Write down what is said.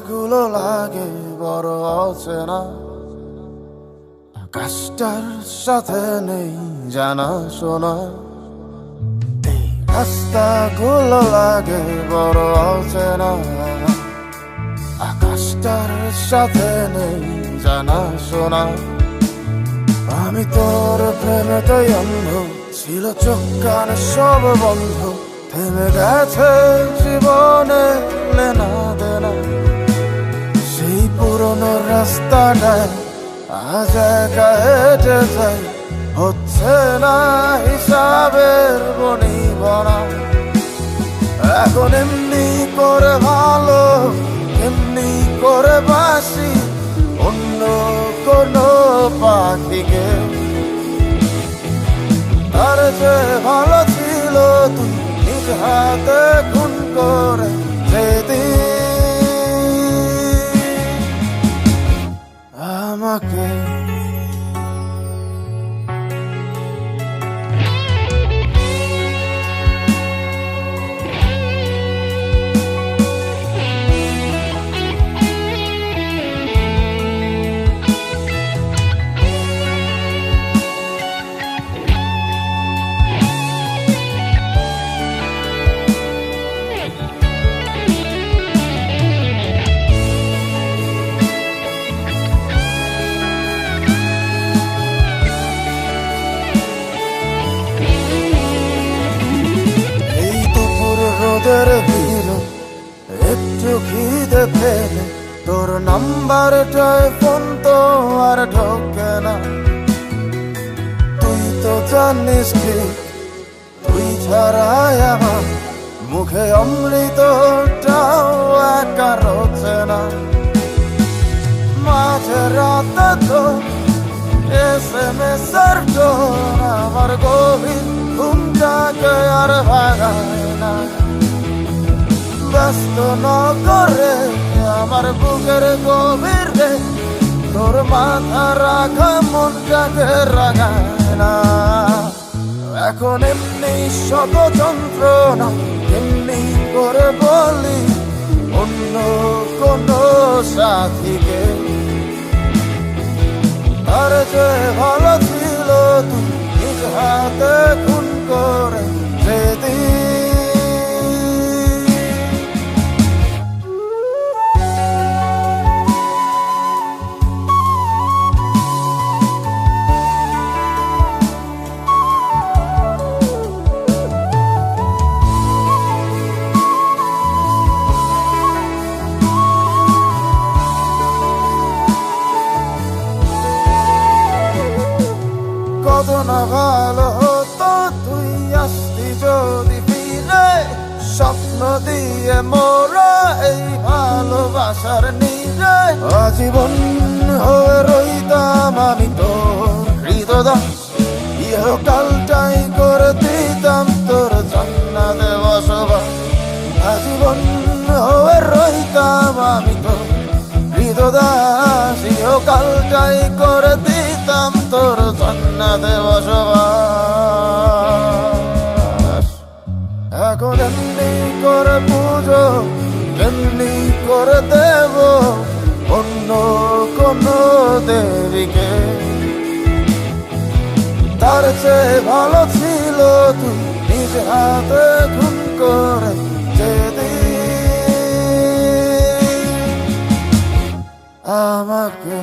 গুলো লাগে বড় অচেনা, আকাশটার সাথে নেই জানা শোনা। এই রাস্তাগুলো লাগে বড় অচেনা, আকাশটার সাথে নেই জানা শোনা। আমি তোর প্রেমেতেই অন্ধ, ছিল চোখ কান সব বন্ধ, থেমে গেছে জীবনে লেনা দেনা। সেই পুরনো রাস্তাটায় আজ একা হেঁটে যাই, হচ্ছে না হিসাবের বনিবনা। এখন এমনি করে ভালো, এমনি করে বাসি অন্য কোনো পাখিকে। তার যে ভালো ছিল তুই নিজ হাতে খুন করে যেদিন আমাকে। রোদের ভিড় একটু খিদে পেলে তোর নাম্বারটায় ফোন তো আর ঢোকে না। তুই তো জানিস ঠিক, তুই ছাড়াই আমার মুখে অমৃতটাও একা রোচে না। মাঝে রাতে তো SMS-এর টোন আমার গভীর ঘুমটাকে আর ভাগায় না। ব্যস্ত নগরে আমার বুকের গভীরে তোর মাথা রাখা মনটাকে রাগায় না। এখন এমনি শত যন্ত্রণা, এমনি করে বলি অন্য কোনো সাথীকে। তার যে ভালো ছিল তুই নিজ হাতে খুন করে যেদিন কত না ভালো হতো তুই আসতি যদি ফিরে। স্বপ্ন দিয়ে মোরা এই ভালোবাসার নীড়ে আজীবন হয়ে রইতাম আমি তোর হৃদয়দাস। ইহকালটাই করে দিতাম তোর জান্নাতে বসবাস। আজীবন হয়ে রইতাম আমি তোর হৃদয়দাস। ইহকালটাই করে দিতাম তোর জান্নাতে বসবাস। এখন এমনি করে পুজো, এমনি করে দেব অন্য কোনো দেবীকে। তার চেয়ে ভালো ছিল তুই নিজ হাতে খুন করে যেদিন আমাকে।